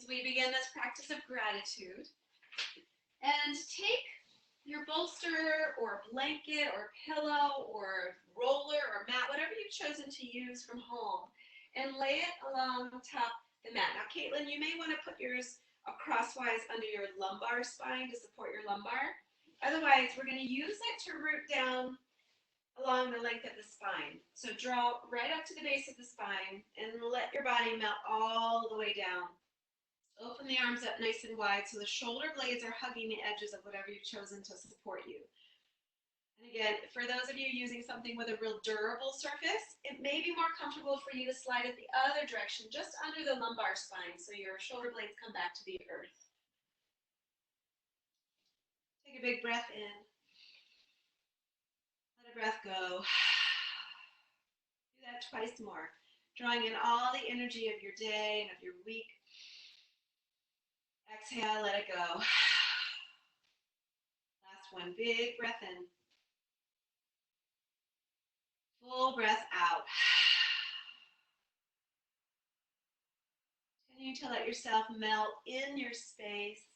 as we begin this practice of gratitude. And take your bolster or blanket or pillow or roller or mat, whatever you've chosen to use from home, and lay it along top the mat. Now, Caitlin, you may want to put yours crosswise under your lumbar spine to support your lumbar. Otherwise, we're going to use it to root down along the length of the spine. So draw right up to the base of the spine and let your body melt all the way down. Open the arms up nice and wide so the shoulder blades are hugging the edges of whatever you've chosen to support you. And again, for those of you using something with a real durable surface, it may be more comfortable for you to slide it the other direction, just under the lumbar spine, so your shoulder blades come back to the earth. Take a big breath in. Let a breath go. Do that twice more, drawing in all the energy of your day and of your week. Exhale, let it go. Last one, big breath in. Full breath out. Continue to let yourself melt in your space.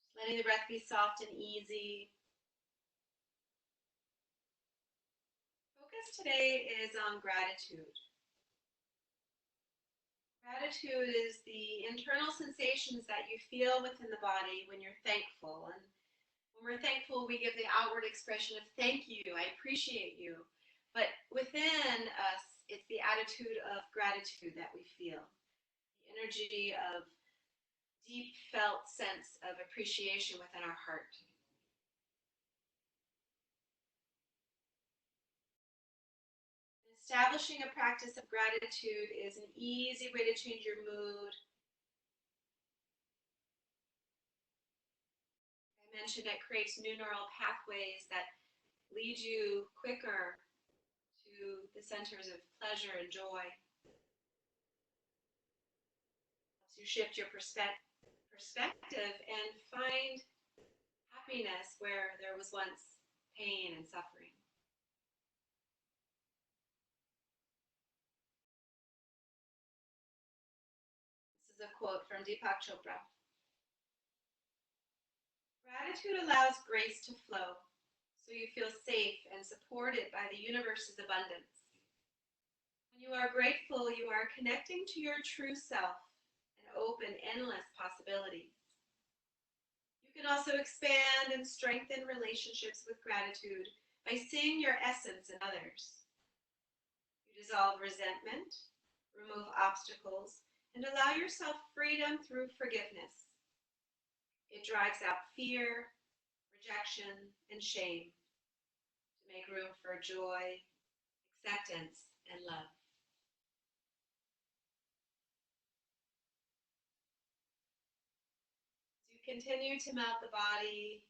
Just letting the breath be soft and easy. Focus today is on gratitude. Gratitude is the internal sensations that you feel within the body when you're thankful. And when we're thankful, we give the outward expression of thank you, I appreciate you. But within us, it's the attitude of gratitude that we feel. The energy of deep felt sense of appreciation within our heart. Establishing a practice of gratitude is an easy way to change your mood. I mentioned it creates new neural pathways that lead you quicker to the centers of pleasure and joy. Helps you shift your perspective and find happiness where there was once pain and suffering. This is a quote from Deepak Chopra. Gratitude allows grace to flow, so you feel safe and supported by the universe's abundance. When you are grateful, you are connecting to your true self and open endless possibilities. You can also expand and strengthen relationships with gratitude by seeing your essence in others. You dissolve resentment, remove obstacles, and allow yourself freedom through forgiveness. It drives out fear, rejection, and shame to make room for joy, acceptance, and love. As you continue to melt the body,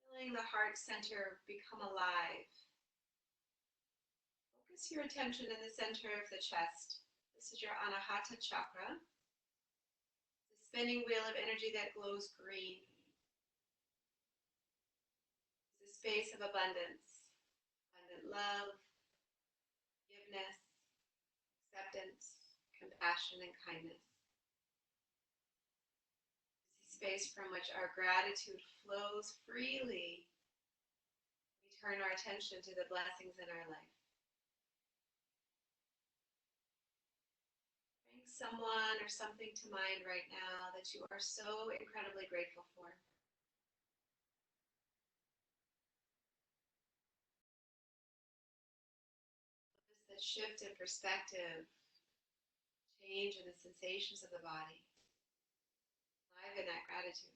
feeling the heart center become alive. Focus your attention in the center of the chest. This is your anahata chakra, the spinning wheel of energy that glows green. It's a space of abundance, abundant love, forgiveness, acceptance, compassion, and kindness. It's a space from which our gratitude flows freely. We turn our attention to the blessings in our life. Someone or something to mind right now that you are so incredibly grateful for. Notice the shift in perspective, change in the sensations of the body. Live in that gratitude.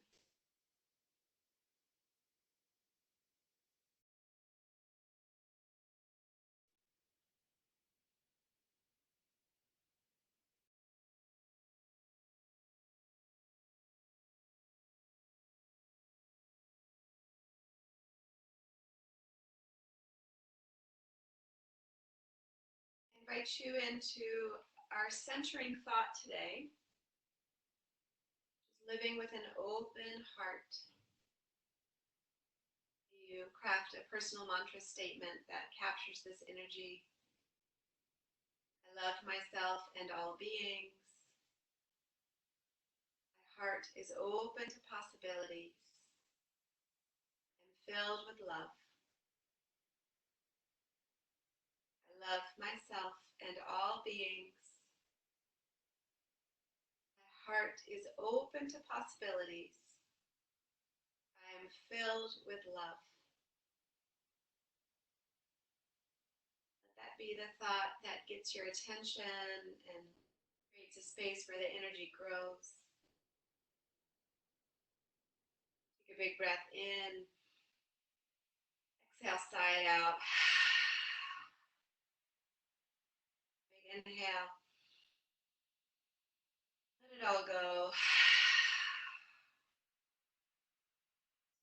I invite you into our centering thought today, just living with an open heart. You craft a personal mantra statement that captures this energy. I love myself and all beings. My heart is open to possibilities. I'm filled with love. I love myself and all beings. My heart is open to possibilities. I am filled with love. Let that be the thought that gets your attention and creates a space where the energy grows. Take a big breath in. Exhale, sigh it out. Big inhale. Let it all go.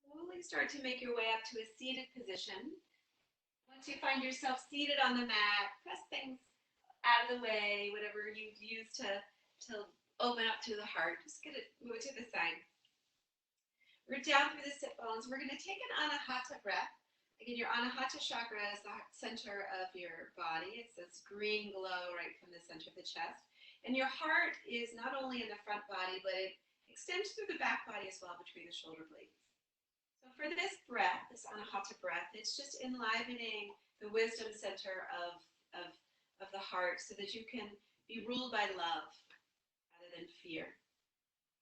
Slowly start to make your way up to a seated position. Once you find yourself seated on the mat, press things out of the way, whatever you use to open up to the heart. Just get it, move it to the side. Root down through the sit bones. We're going to take an anahata breath. Again, your anahata chakra is the center of your body. It's this green glow right from the center of the chest. And your heart is not only in the front body, but it extends through the back body as well, between the shoulder blades. So for this breath, this anahata breath, it's just enlivening the wisdom center of the heart so that you can be ruled by love rather than fear.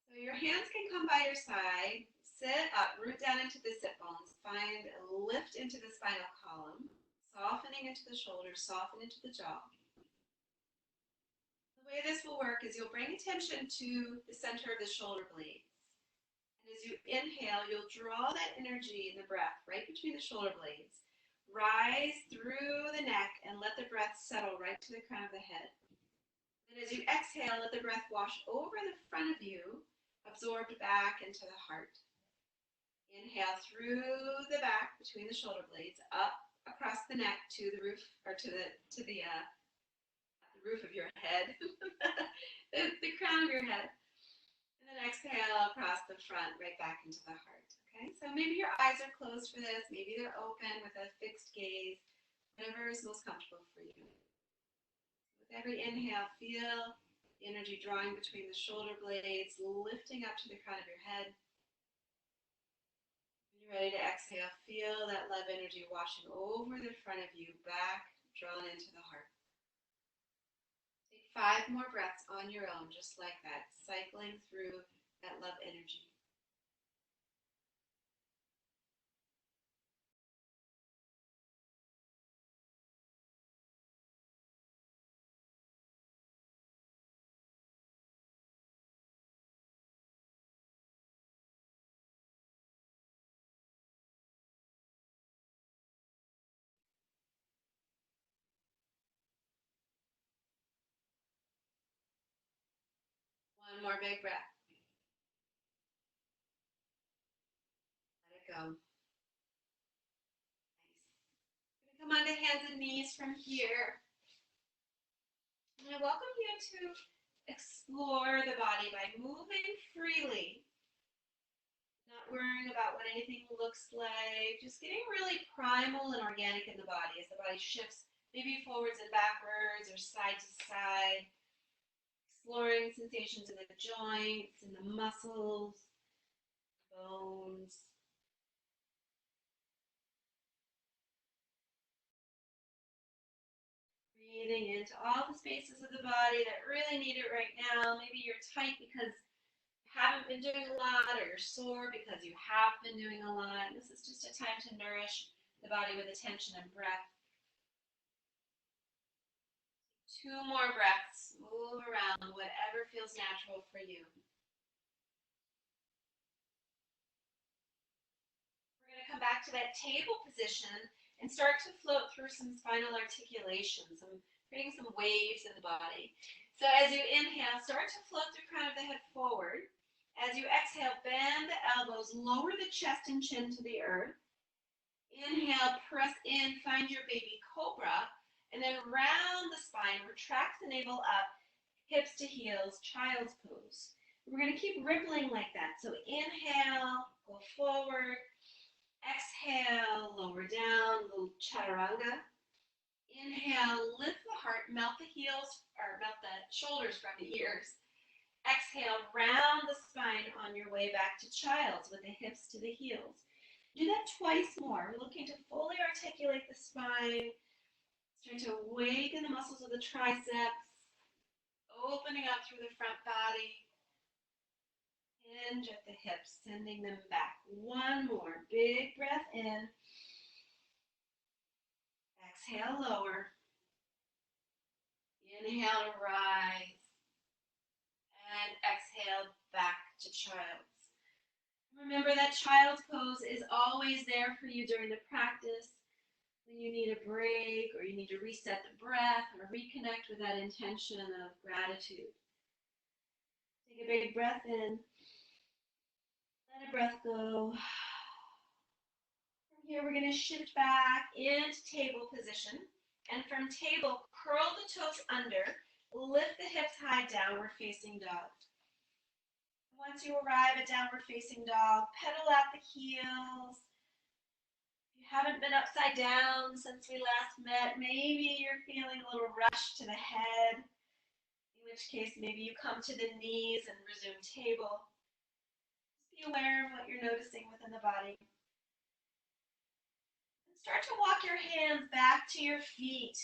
So your hands can come by your side. Sit up, root down into the sit bones. Find a lift into the spinal column, softening into the shoulders, soften into the jaw. The way this will work is you'll bring attention to the center of the shoulder blades. And as you inhale, you'll draw that energy in the breath right between the shoulder blades. Rise through the neck and let the breath settle right to the crown of the head. And as you exhale, let the breath wash over the front of you, absorbed back into the heart. Inhale through the back between the shoulder blades, up across the neck to the roof, or to the roof of your head, the crown of your head. And then exhale across the front, right back into the heart. Okay, so maybe your eyes are closed for this, maybe they're open with a fixed gaze, whatever is most comfortable for you. With every inhale, feel the energy drawing between the shoulder blades, lifting up to the crown of your head. When you're ready to exhale, feel that love energy washing over the front of you, back, drawn into the heart. Take 5 more breaths on your own, just like that, cycling through that love energy. One more big breath. Let it go. Nice. Come onto hands and knees from here. And I welcome you to explore the body by moving freely, not worrying about what anything looks like, just getting really primal and organic in the body as the body shifts maybe forwards and backwards or side to side, exploring sensations in the joints, in the muscles, bones. Breathing into all the spaces of the body that really need it right now. Maybe you're tight because you haven't been doing a lot, or you're sore because you have been doing a lot. This is just a time to nourish the body with attention and breath. 2 more breaths. Move around, whatever feels natural for you. We're going to come back to that table position and start to float through some spinal articulation, creating some waves in the body. So as you inhale, start to float the crown of the head forward. As you exhale, bend the elbows, lower the chest and chin to the earth. Inhale, press in, find your baby cobra, and then round the spine, retract the navel up, hips to heels, child's pose. We're going to keep rippling like that. So inhale, go forward. Exhale, lower down, little chaturanga. Inhale, lift the heart, melt the heels, or melt the shoulders from the ears. Exhale, round the spine on your way back to child's with the hips to the heels. Do that twice more. We're looking to fully articulate the spine, start to awaken the muscles of the triceps, opening up through the front body. Hinge at the hips, sending them back. One more. Big breath in. Exhale, lower. Inhale to rise. And exhale back to child's. Remember that child's pose is always there for you during the practice. When you need a break or you need to reset the breath or reconnect with that intention of gratitude. Take a big breath in. Let a breath go. From here, we're going to shift back into table position. And from table, curl the toes under. Lift the hips high, downward facing dog. Once you arrive at downward facing dog, pedal out the heels. If you haven't been upside down since we last met, maybe you're feeling a little rush to the head, in which case maybe you come to the knees and resume table. Just be aware of what you're noticing within the body. And start to walk your hands back to your feet.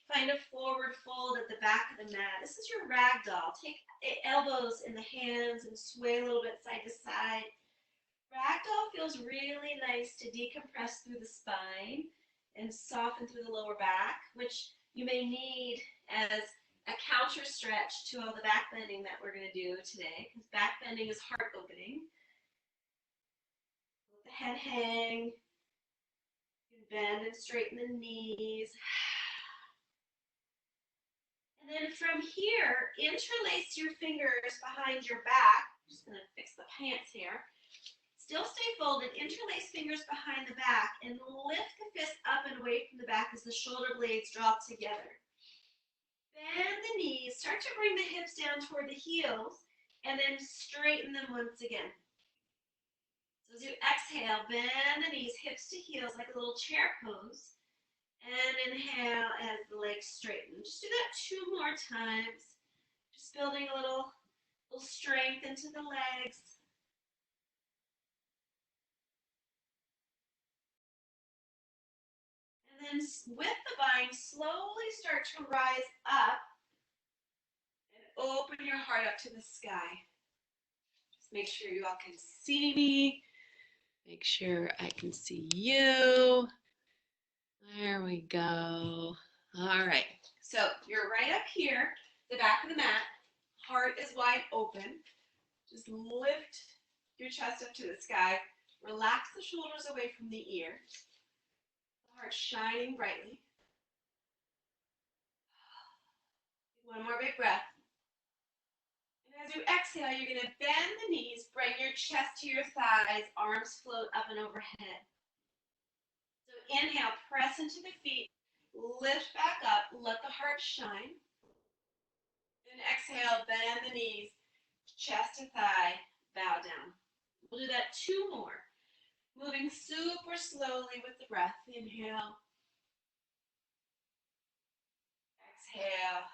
Find a forward fold at the back of the mat. This is your ragdoll. Take elbows in the hands and sway a little bit side to side. Ragdoll feels really nice to decompress through the spine and soften through the lower back, which you may need as a counter stretch to all the back bending that we're going to do today, because back bending is heart opening. Let the head hang. You can bend and straighten the knees. And then from here, interlace your fingers behind your back. I'm just going to fix the pants here. Still stay folded, interlace fingers behind the back, and lift the fist up and away from the back as the shoulder blades drop together. Bend the knees, start to bring the hips down toward the heels, and then straighten them once again. So as you exhale, bend the knees, hips to heels, like a little chair pose. And inhale as the legs straighten. Just do that 2 more times. Just building a little strength into the legs. And then with the bind, slowly start to rise up and open your heart up to the sky. Just make sure you all can see me. Make sure I can see you. There we go. All right. So you're right up here, the back of the mat. Heart is wide open. Just lift your chest up to the sky. Relax the shoulders away from the ears. The heart shining brightly. One more big breath. And as you exhale, you're going to bend the knees, bring your chest to your thighs, arms float up and overhead. So inhale, press into the feet, lift back up, let the heart shine. And exhale, bend the knees, chest to thigh, bow down. We'll do that 2 more. Moving super slowly with the breath. Inhale. Exhale.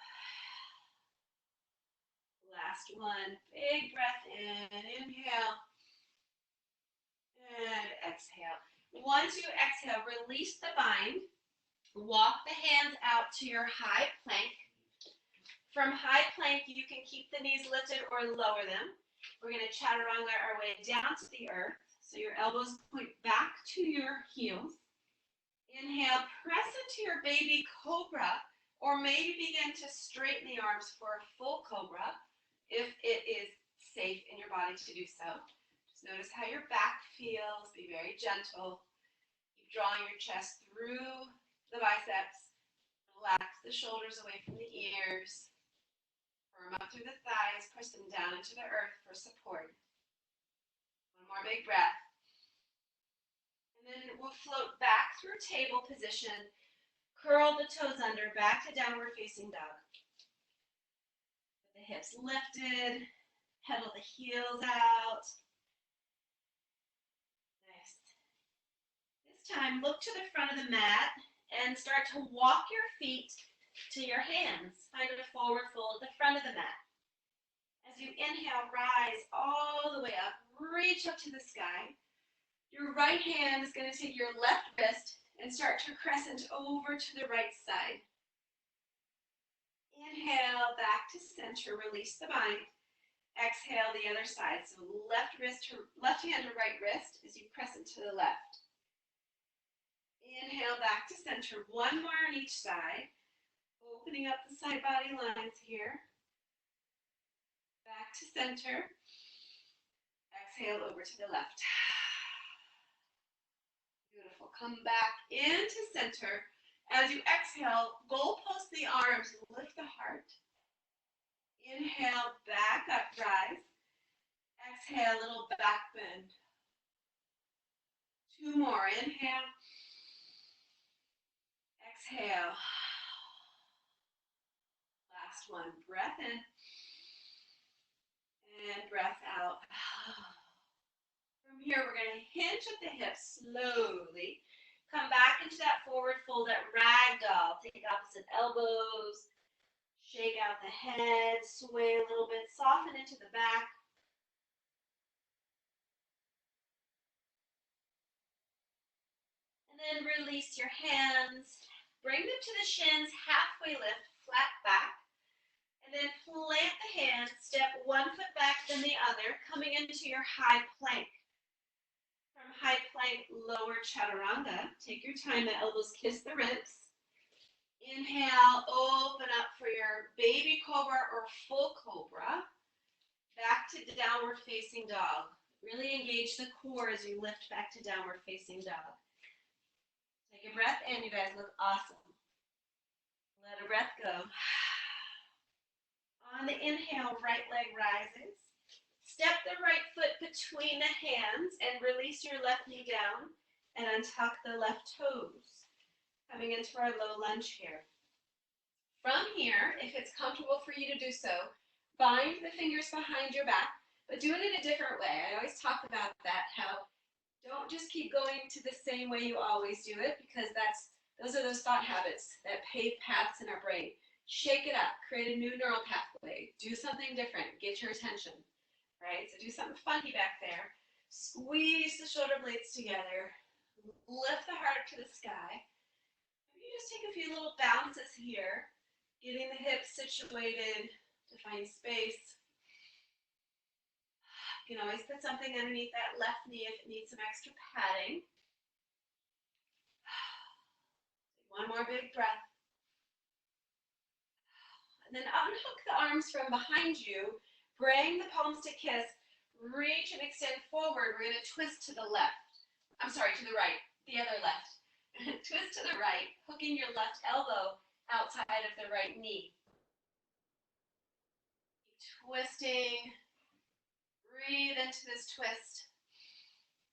Last one. Big breath in. Inhale. And exhale. Once you exhale, release the bind. Walk the hands out to your high plank. From high plank, you can keep the knees lifted or lower them. We're going to chaturanga our way down to the earth. So your elbows point back to your heels. Inhale, press into your baby cobra, or maybe begin to straighten the arms for a full cobra if it is safe in your body to do so. Just notice how your back feels. Be very gentle. Keep drawing your chest through the biceps. Relax the shoulders away from the ears. Firm up through the thighs. Press them down into the earth for support. One more big breath. And then we'll float back through table position. Curl the toes under, back to downward facing dog. With the hips lifted, pedal the heels out. Nice. This time, look to the front of the mat and start to walk your feet to your hands. Find a forward fold at the front of the mat. As you inhale, rise all the way up. Reach up to the sky. Your right hand is going to take your left wrist and start to crescent over to the right side. Inhale, back to center. Release the bind. Exhale, the other side. So left hand to right wrist as you crescent to the left. Inhale, back to center. One more on each side. Opening up the side body lines here. Back to center. Exhale over to the left. Beautiful. Come back into center. As you exhale, goalpost the arms, lift the heart. Inhale, back up, rise. Exhale, little back bend. Two more. Inhale. Exhale. Last one. Breath in. And breath out. From here, we're going to hinge at the hips slowly. Come back into that forward fold at ragdoll. Take opposite elbows. Shake out the head. Sway a little bit. Soften into the back. And then release your hands. Bring them to the shins. Halfway lift. Flat back. And then plant the hands. Step one foot back, then the other. Coming into your high plank. From high plank, lower chaturanga. Take your time, the elbows kiss the ribs. Inhale, open up for your baby cobra or full cobra. Back to downward facing dog. Really engage the core as you lift back to downward facing dog. Take a breath in, you guys look awesome. Let a breath go. On the inhale, right leg rises. Step the right foot between the hands and release your left knee down and untuck the left toes. Coming into our low lunge here. From here, if it's comfortable for you to do so, bind the fingers behind your back, but do it in a different way. I always talk about that, how don't just keep going to the same way you always do it, because those are those thought habits that pave paths in our brain. Shake it up, create a new neural pathway, do something different, get your attention. Right, so do something funky back there. Squeeze the shoulder blades together. Lift the heart up to the sky. Maybe just take a few little bounces here, getting the hips situated to find space. You can always put something underneath that left knee if it needs some extra padding. Take one more big breath. And then unhook the arms from behind you. Bring the palms to kiss. Reach and extend forward. We're going to twist to the left. I'm sorry, to the right. The other left. Twist to the right, hooking your left elbow outside of the right knee. Keep twisting. Breathe into this twist.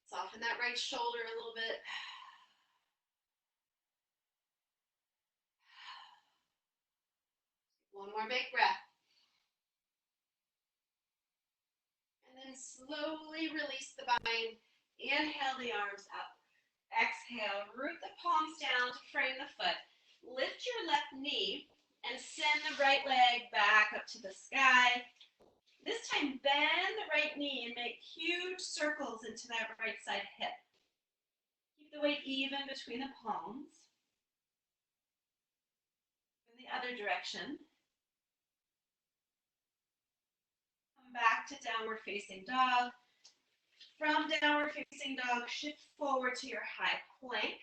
Soften that right shoulder a little bit. One more big breath. And then slowly release the bind. Inhale the arms up. Exhale, root the palms down to frame the foot. Lift your left knee and send the right leg back up to the sky. This time, bend the right knee and make huge circles into that right side hip. Keep the weight even between the palms. In the other direction. Come back to downward facing dog. From downward facing dog, shift forward to your high plank.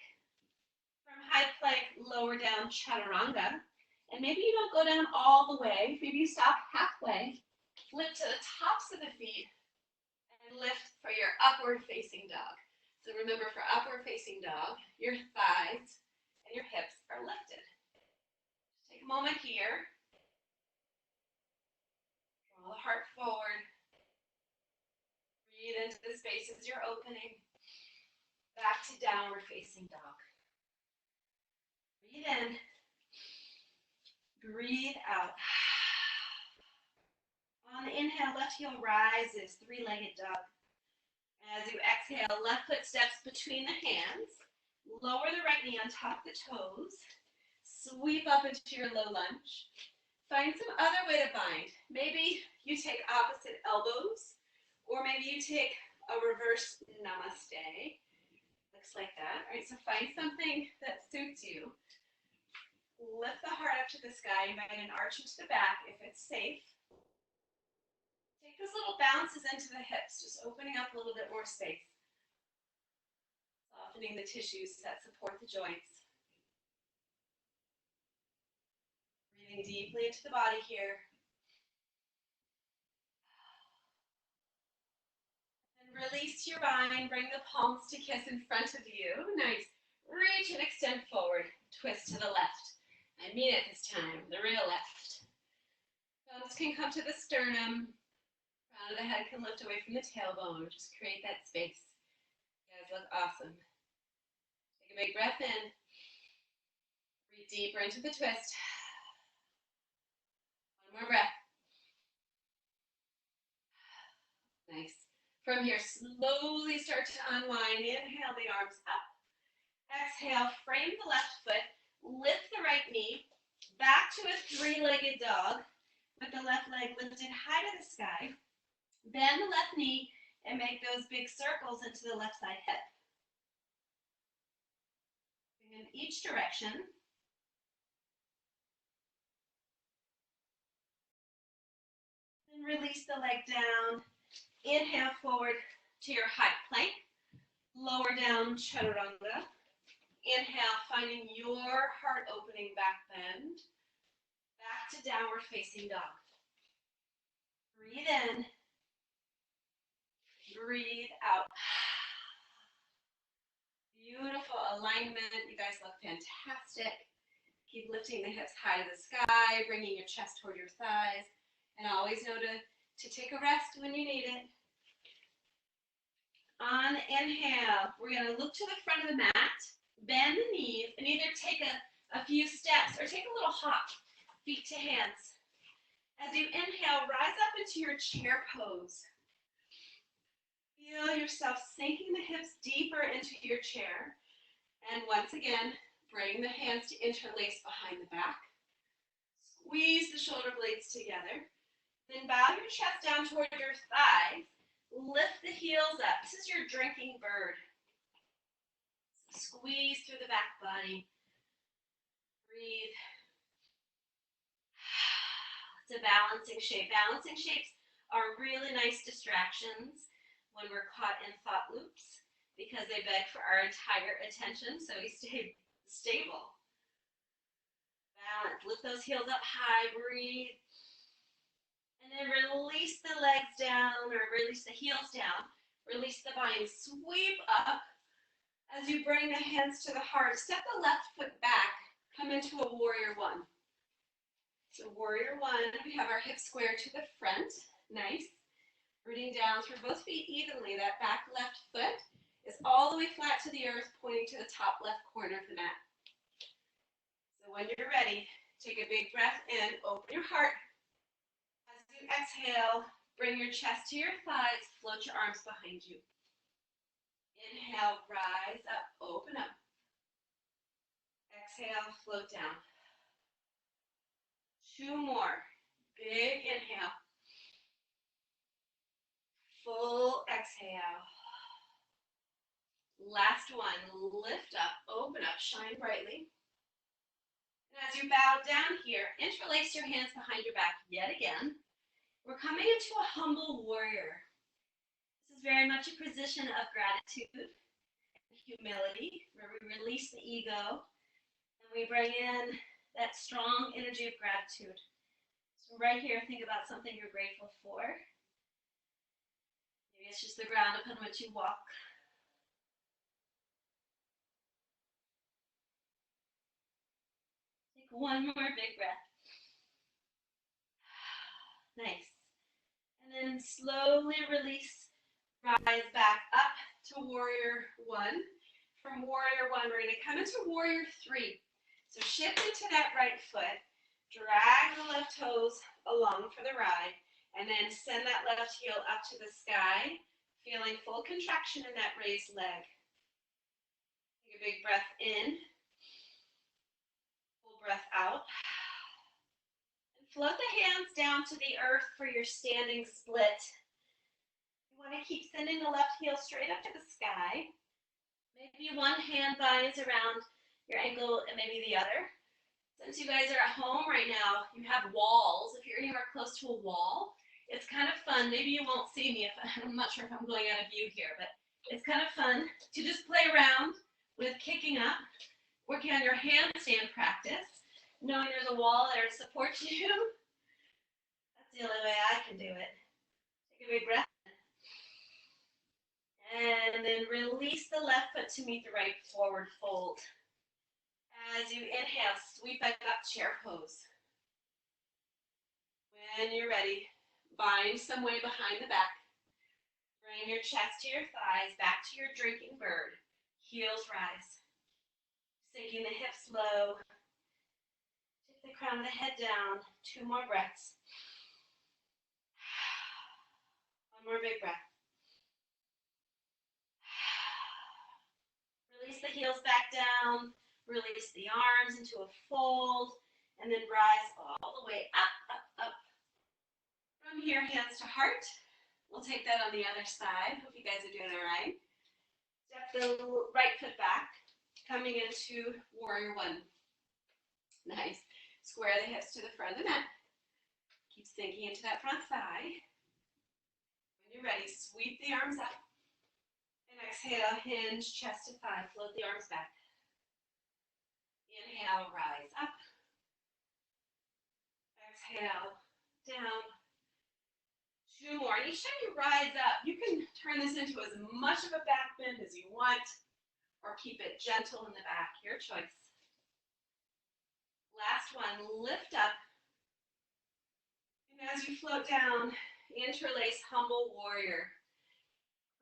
From high plank, lower down chaturanga. And maybe you don't go down all the way. Maybe you stop halfway. Flip to the tops of the feet and lift for your upward facing dog. So remember, for upward facing dog, your thighs and your hips are lifted. Just take a moment here. Draw the heart forward. Breathe into the spaces you're opening. Back to downward facing dog. Breathe in. Breathe out. On the inhale, left heel rises, three-legged dog. As you exhale, left foot steps between the hands. Lower the right knee on top of the toes. Sweep up into your low lunge. Find some other way to bind. Maybe you take opposite elbows, or maybe you take a reverse namaste. Looks like that. All right, so find something that suits you. Lift the heart up to the sky. You might an arch into the back if it's safe. Take those little bounces into the hips, just opening up a little bit more space. Softening the tissues that support the joints. Breathing deeply into the body here. And release your bind. Bring the palms to kiss in front of you. Nice. Reach and extend forward. Twist to the left. I mean it this time, the real left. Thumbs can come to the sternum. Crown of the head can lift away from the tailbone. Just create that space. You guys look awesome. Take a big breath in. Breathe deeper into the twist. One more breath. Nice. From here, slowly start to unwind. Inhale the arms up. Exhale, frame the left foot. Lift the right knee. Back to a three-legged dog with the left leg lifted high to the sky. Bend the left knee and make those big circles into the left side hip. In each direction. Then release the leg down. Inhale forward to your high plank. Lower down chaturanga. Inhale, finding your heart opening back bend. Back to downward facing dog. Breathe in. Breathe out. Beautiful alignment. You guys look fantastic. Keep lifting the hips high to the sky, bringing your chest toward your thighs. And always know to take a rest when you need it. On inhale, we're going to look to the front of the mat, bend the knees, and either take a few steps or take a little hop, feet to hands. As you inhale, rise up into your chair pose. Feel yourself sinking the hips deeper into your chair. And once again, bring the hands to interlace behind the back. Squeeze the shoulder blades together. Then bow your chest down toward your thighs. Lift the heels up. This is your drinking bird. Squeeze through the back body. Breathe. It's a balancing shape. Balancing shapes are really nice distractions when we're caught in thought loops because they beg for our entire attention, so we stay stable. Balance. Lift those heels up high. Breathe. And then release the legs down or release the heels down. Release the body and sweep up. As you bring the hands to the heart, step the left foot back. Come into a warrior one. So warrior one, we have our hips square to the front. Nice. Rooting down through both feet evenly. That back left foot is all the way flat to the earth, pointing to the top left corner of the mat. So when you're ready, take a big breath in, open your heart. As you exhale, bring your chest to your thighs, float your arms behind you. Inhale, rise up, open up. Exhale, float down. Two more. Big inhale. Full exhale. Last one. Lift up, open up, shine brightly. And as you bow down here, interlace your hands behind your back yet again. We're coming into a humble warrior. This is very much a position of gratitude, humility, where we release the ego and we bring in that strong energy of gratitude. So right here, think about something you're grateful for. Maybe it's just the ground upon which you walk. Take one more big breath. Nice. And then slowly release, rise back up to warrior one. From warrior one, we're going to come into warrior three. So shift into that right foot, drag the left toes along for the ride, and then send that left heel up to the sky, feeling full contraction in that raised leg. Take a big breath in. Full breath out. And float the hands down to the earth for your standing split. You want to keep sending the left heel straight up to the sky. Maybe one hand binds around your ankle and maybe the other. Since you guys are at home right now, you have walls. If you're anywhere close to a wall, it's kind of fun. Maybe you won't see me if I'm not sure if I'm going out of view here, but it's kind of fun to just play around with kicking up, working on your handstand practice, knowing there's a wall there to support you. That's the only way I can do it. Take a big breath. And then release the left foot to meet the right forward fold. As you inhale, sweep back up, chair pose. When you're ready, bind some way behind the back. Bring your chest to your thighs, back to your drinking bird. Heels rise. Sinking the hips low. Tip the crown of the head down. 2 more breaths. One more big breath. Release the heels back down. Release the arms into a fold, and then rise all the way up, up, up. From here, hands to heart. We'll take that on the other side. Hope you guys are doing all right. Step the right foot back, coming into warrior one. Nice. Square the hips to the front of the mat. Keep sinking into that front thigh. When you're ready, sweep the arms up. And exhale, hinge chest to thigh. Float the arms back. Inhale, rise up. Exhale, down. 2 more. And each time you rise up, you can turn this into as much of a back bend as you want, or keep it gentle in the back. Your choice. Last one, lift up. And as you float down, interlace humble warrior.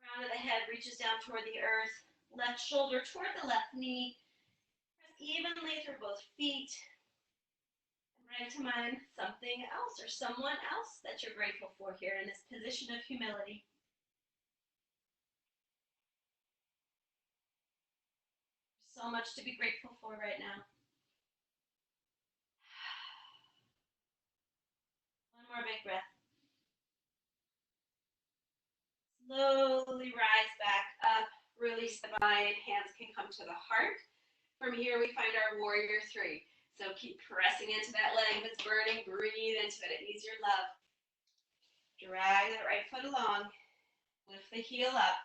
Crown of the head reaches down toward the earth. Left shoulder toward the left knee. Evenly through both feet. Bring to mind something else or someone else that you're grateful for here in this position of humility. So much to be grateful for right now. One more big breath. Slowly rise back up. Release the bind. Hands can come to the heart. From here, we find our warrior 3. So keep pressing into that leg that's burning. Breathe into it. Ease your love. Drag that right foot along. Lift the heel up.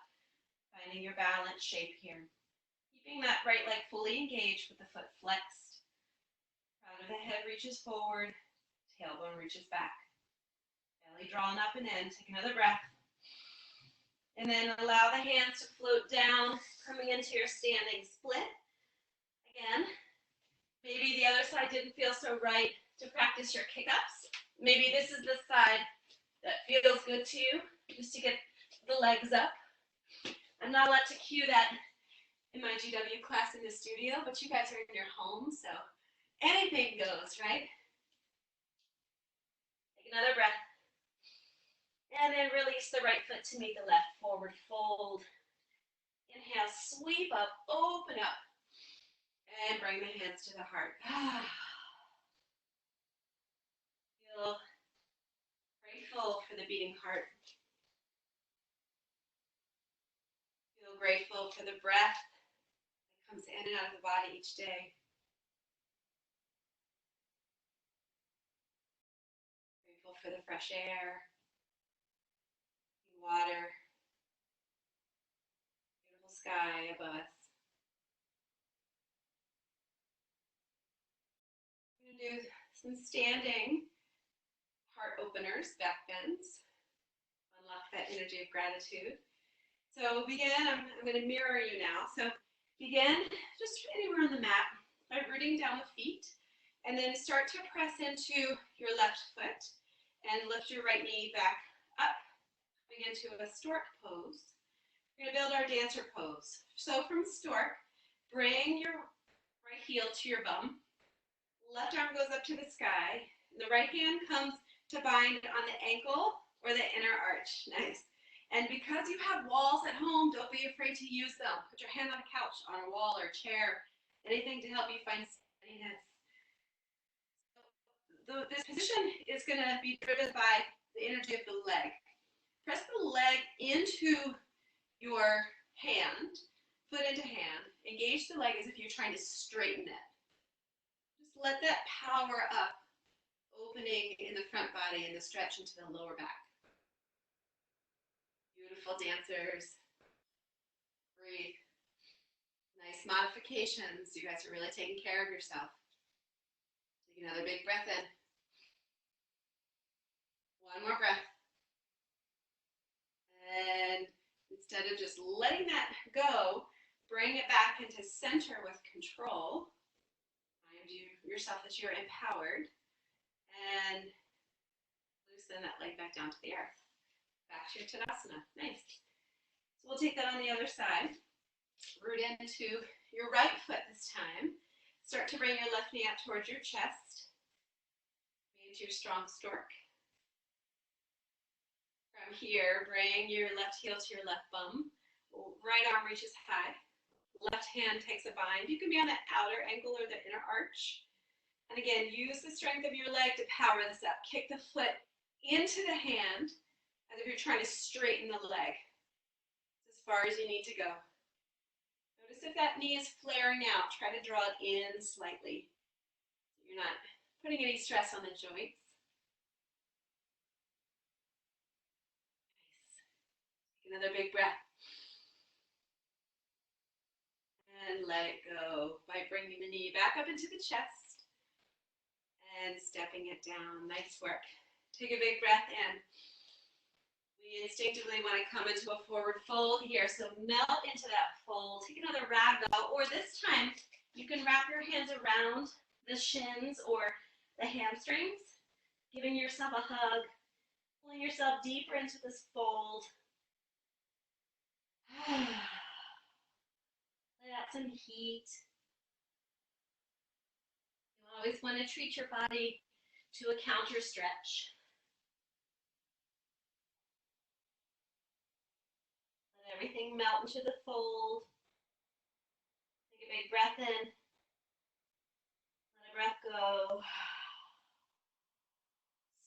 Finding your balance shape here. Keeping that right leg fully engaged with the foot flexed. Crown of the head reaches forward. Tailbone reaches back. Belly drawn up and in. Take another breath. And then allow the hands to float down, coming into your standing split. Again, maybe the other side didn't feel so right to practice your kick-ups. Maybe this is the side that feels good to you, just to get the legs up. I'm not allowed to cue that in my GW class in the studio, but you guys are in your home, so anything goes, right? Take another breath. And then release the right foot to meet the left, forward fold. Inhale, sweep up, open up. And bring the hands to the heart. Feel grateful for the beating heart. Feel grateful for the breath that comes in and out of the body each day. Grateful for the fresh air, water, beautiful sky above us. We're going to do some standing heart openers, back bends. Unlock that energy of gratitude. So begin, I'm going to mirror you now. So begin just anywhere on the mat by rooting down the feet, and then start to press into your left foot and lift your right knee back up. Begin to a stork pose. We're going to build our dancer pose. So from stork, bring your right heel to your bum. Left arm goes up to the sky. The right hand comes to bind on the ankle or the inner arch. Nice. And because you have walls at home, don't be afraid to use them. Put your hand on a couch, on a wall or a chair, anything to help you find steadiness. This position is going to be driven by the energy of the leg. Press the leg into your hand, foot into hand. Engage the leg as if you're trying to straighten it. Just let that power up, opening in the front body and the stretch into the lower back. Beautiful dancers. Breathe. Nice modifications. You guys are really taking care of yourself. Take another big breath in. One more breath. And instead of just letting that go, bring it back into center with control. Remind yourself that you're empowered. And loosen that leg back down to the earth. Back to your Tadasana. Nice. So we'll take that on the other side. Root into your right foot this time. Start to bring your left knee up towards your chest. Into your strong stork. From here, bring your left heel to your left bum. Right arm reaches high. Left hand takes a bind. You can be on the outer ankle or the inner arch. And again, use the strength of your leg to power this up. Kick the foot into the hand as if you're trying to straighten the leg. It's as far as you need to go. Notice if that knee is flaring out. Try to draw it in slightly. You're not putting any stress on the joints. Another big breath. And let it go by bringing the knee back up into the chest and stepping it down. Nice work. Take a big breath in. We instinctively want to come into a forward fold here, so melt into that fold. Take another ragdoll, or this time you can wrap your hands around the shins or the hamstrings, giving yourself a hug, pulling yourself deeper into this fold. Let out some heat. You always want to treat your body to a counter stretch. Let everything melt into the fold. Take a big breath in. Let a breath go.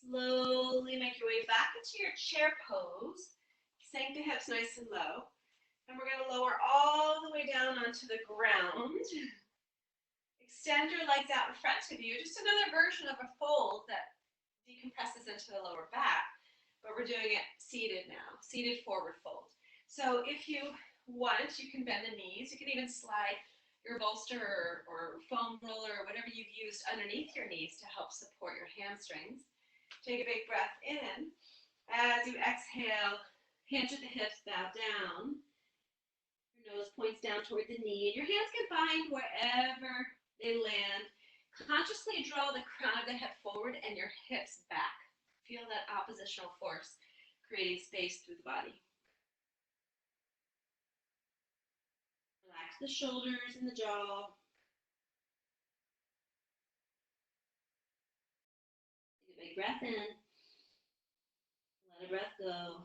Slowly make your way back into your chair pose. Sink the hips nice and low. And we're going to lower all the way down onto the ground. Extend your legs out in front of you. Just another version of a fold that decompresses into the lower back. But we're doing it seated now. Seated forward fold. So if you want, you can bend the knees. You can even slide your bolster or foam roller or whatever you've used underneath your knees to help support your hamstrings. Take a big breath in. As you exhale, hands at the hips, bow down. Your nose points down toward the knee. And your hands can find wherever they land. Consciously draw the crown of the head forward and your hips back. Feel that oppositional force creating space through the body. Relax the shoulders and the jaw. Take a big breath in. Let a breath go.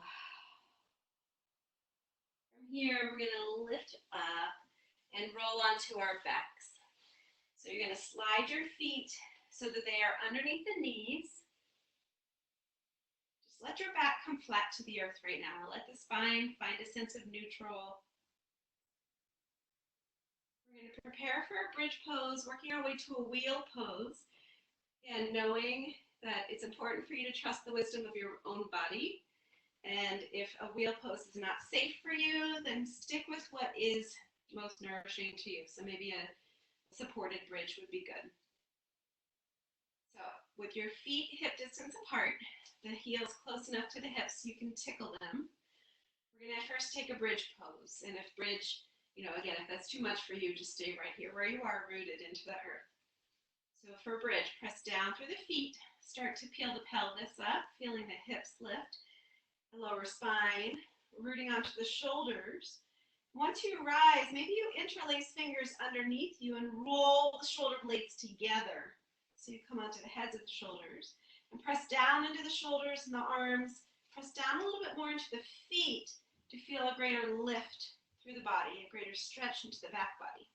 From here, we're going to lift up and roll onto our backs. So you're going to slide your feet so that they are underneath the knees. Just let your back come flat to the earth right now. Let the spine find a sense of neutral. We're going to prepare for a bridge pose, working our way to a wheel pose, and knowing that it's important for you to trust the wisdom of your own body. And if a wheel pose is not safe for you, then stick with what is most nourishing to you. So maybe a supported bridge would be good. So with your feet hip distance apart, the heels close enough to the hips so you can tickle them, we're going to first take a bridge pose. And if bridge, again, if that's too much for you, just stay right here where you are, rooted into the earth. So for bridge, press down through the feet, start to peel the pelvis up, feeling the hips lift, the lower spine, rooting onto the shoulders. Once you rise, maybe you interlace fingers underneath you and roll the shoulder blades together. So you come onto the heads of the shoulders and press down into the shoulders and the arms. press down a little bit more into the feet to feel a greater lift through the body, a greater stretch into the back body.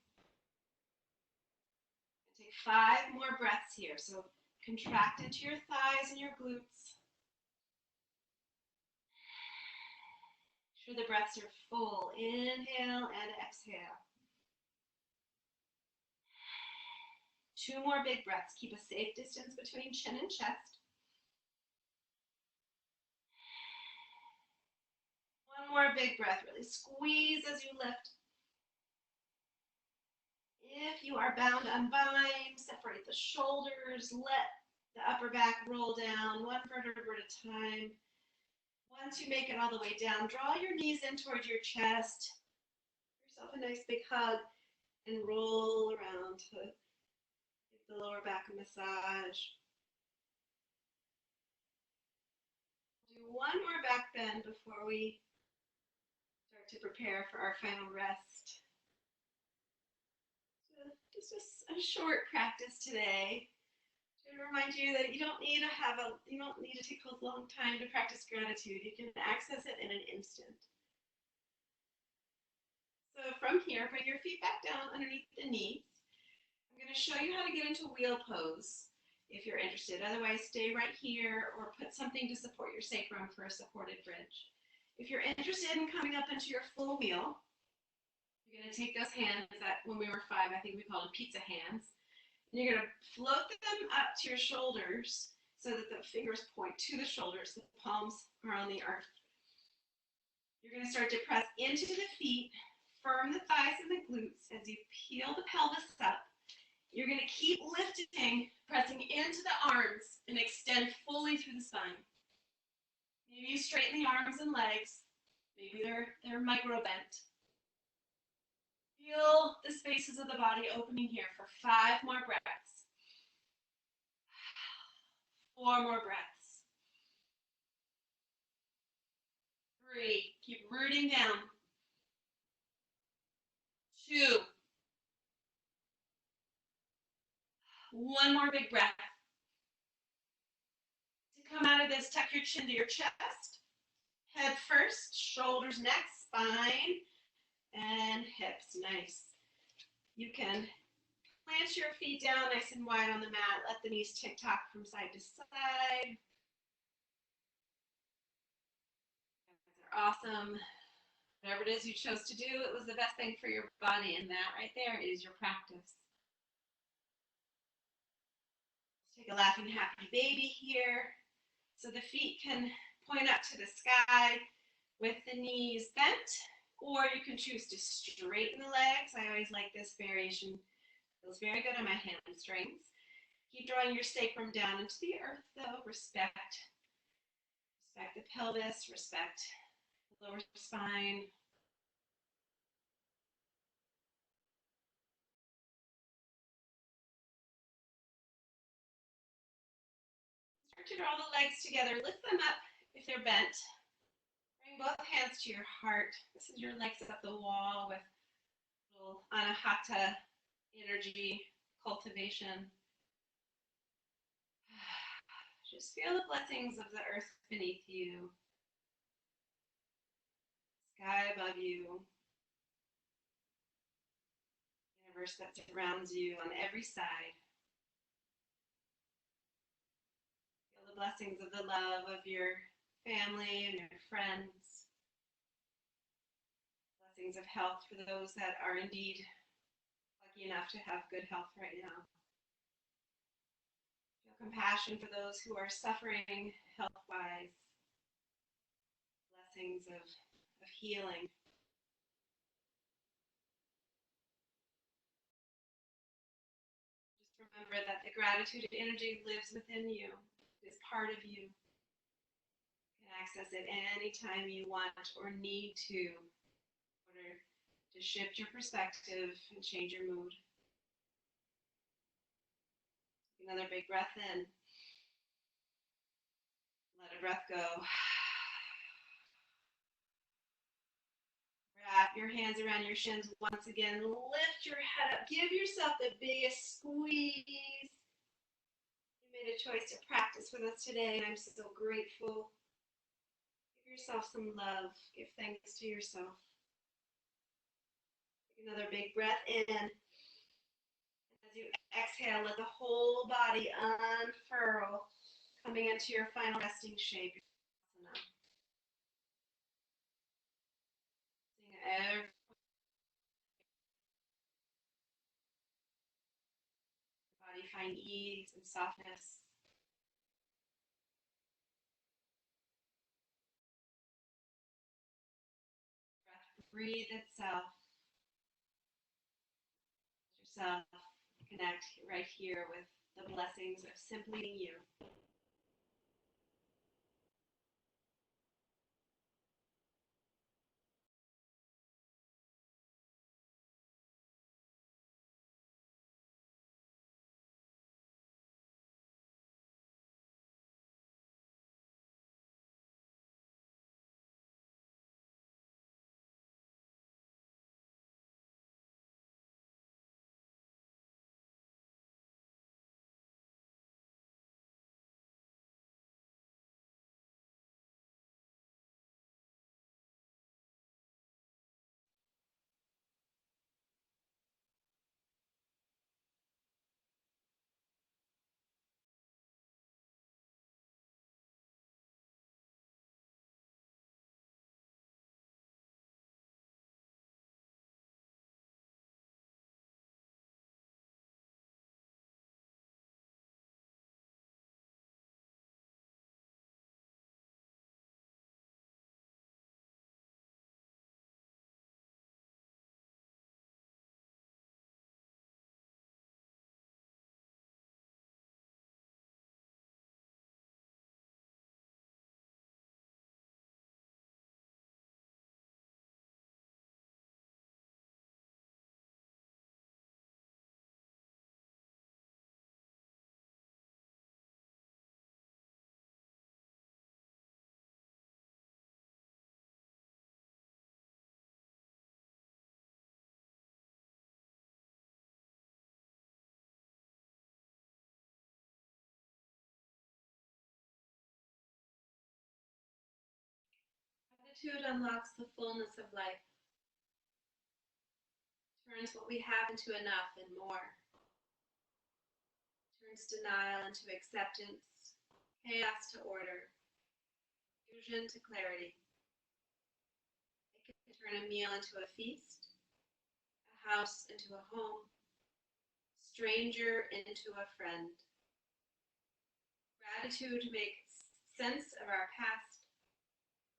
Take 5 more breaths here. So contract into your thighs and your glutes. Make sure the breaths are full. Inhale and exhale. 2 more big breaths. Keep a safe distance between chin and chest. 1 more big breath. Really squeeze as you lift. If you are bound, unbind. Separate the shoulders. Let the upper back roll down 1 vertebra at a time. Once you make it all the way down, draw your knees in towards your chest. Give yourself a nice big hug and roll around to give the lower back a massage. Do 1 more back bend before we start to prepare for our final rest. So just a short practice today to remind you that you don't need to take a long time to practice gratitude. You can access it in an instant. So from here, bring your feet back down underneath the knees. I'm going to show you how to get into wheel pose if you're interested. Otherwise, stay right here or put something to support your sacrum for a supported bridge. If you're interested in coming up into your full wheel, you're going to take those hands that when we were 5, I think we called them pizza hands. And you're going to float them up to your shoulders so that the fingers point to the shoulders. The palms are on the earth. You're going to start to press into the feet, firm the thighs and the glutes as you peel the pelvis up. You're going to keep lifting, pressing into the arms and extend fully through the spine. Maybe you straighten the arms and legs. Maybe they're micro bent. Feel the spaces of the body opening here for 5 more breaths. 4 more breaths. 3. Keep rooting down. 2. 1 more big breath. To come out of this, tuck your chin to your chest. Head first, shoulders next, spine, and hips. Nice. You can plant your feet down nice and wide on the mat. Let the knees tick-tock from side to side. They're awesome. Whatever it is you chose to do, it was the best thing for your body, and that right there is your practice. Let's take a laughing happy baby here. So the feet can point up to the sky with the knees bent, or you can choose to straighten the legs. I always like this variation. Feels very good on my hamstrings. Keep drawing your sacrum down into the earth, though. Respect the pelvis, respect the lower spine. Start to draw the legs together. Lift them up if they're bent. Bring both hands to your heart. This is your legs up the wall with a little anahata energy cultivation. Just feel the blessings of the earth beneath you, sky above you, universe that surrounds you on every side. Feel the blessings of the love of your family and your friends. Blessings of health for those that are indeed lucky enough to have good health right now. Feel compassion for those who are suffering health-wise. Blessings of healing. Just remember that the gratitude energy lives within you. It is part of you. You can access it anytime you want or need to in order to shift your perspective and change your mood. Another big breath in. Let a breath go. Wrap your hands around your shins once again. Lift your head up. Give yourself the biggest squeeze. You made a choice to practice with us today, and I'm so grateful. Give yourself some love. Give thanks to yourself. Take another big breath in. And as you exhale, let the whole body unfurl, coming into your final resting shape. Every body find ease and softness. Breath breathe itself. Yourself connect right here with the blessings of simply being you. Gratitude unlocks the fullness of life, turns what we have into enough and more, turns denial into acceptance, chaos to order, confusion to clarity. It can turn a meal into a feast, a house into a home, stranger into a friend. Gratitude makes sense of our past,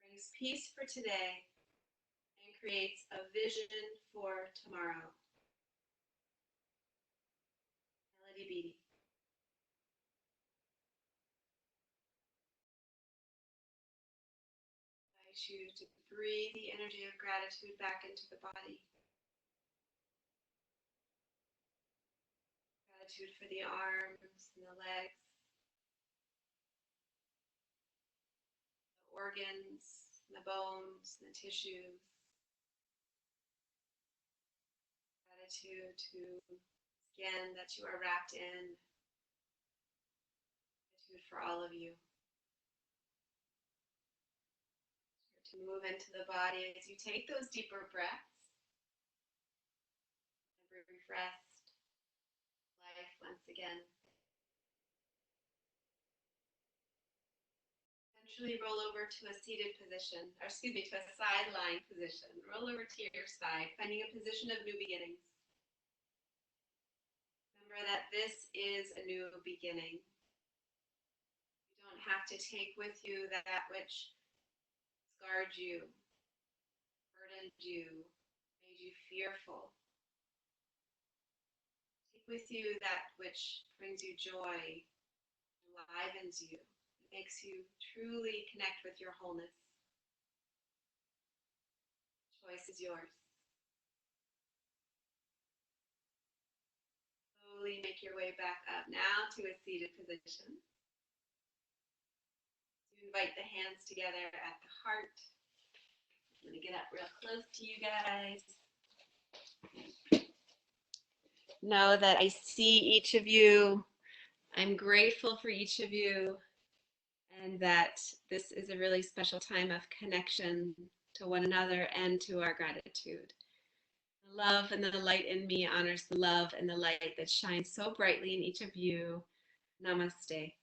brings peace for today, and creates a vision for tomorrow. Melody Beatty. I choose to breathe the energy of gratitude back into the body. Gratitude for the arms and the legs, the organs, the bones, the tissues. Gratitude to skin that you are wrapped in. Gratitude for all of you. To move into the body as you take those deeper breaths and bring rest, life once again. Eventually roll over to a seated position, or excuse me, to a sideline position. Roll over to your side, finding a position of new beginnings. Remember that this is a new beginning. You don't have to take with you that which scarred you, burdened you, made you fearful. Take with you that which brings you joy, enlivens you, makes you truly connect with your wholeness. Choice is yours. Slowly make your way back up now to a seated position. You invite the hands together at the heart. I'm going to get up real close to you guys. Know that I see each of you. I'm grateful for each of you. and that this is a really special time of connection to one another and to our gratitude. The love and the light in me honors the love and the light that shines so brightly in each of you. Namaste.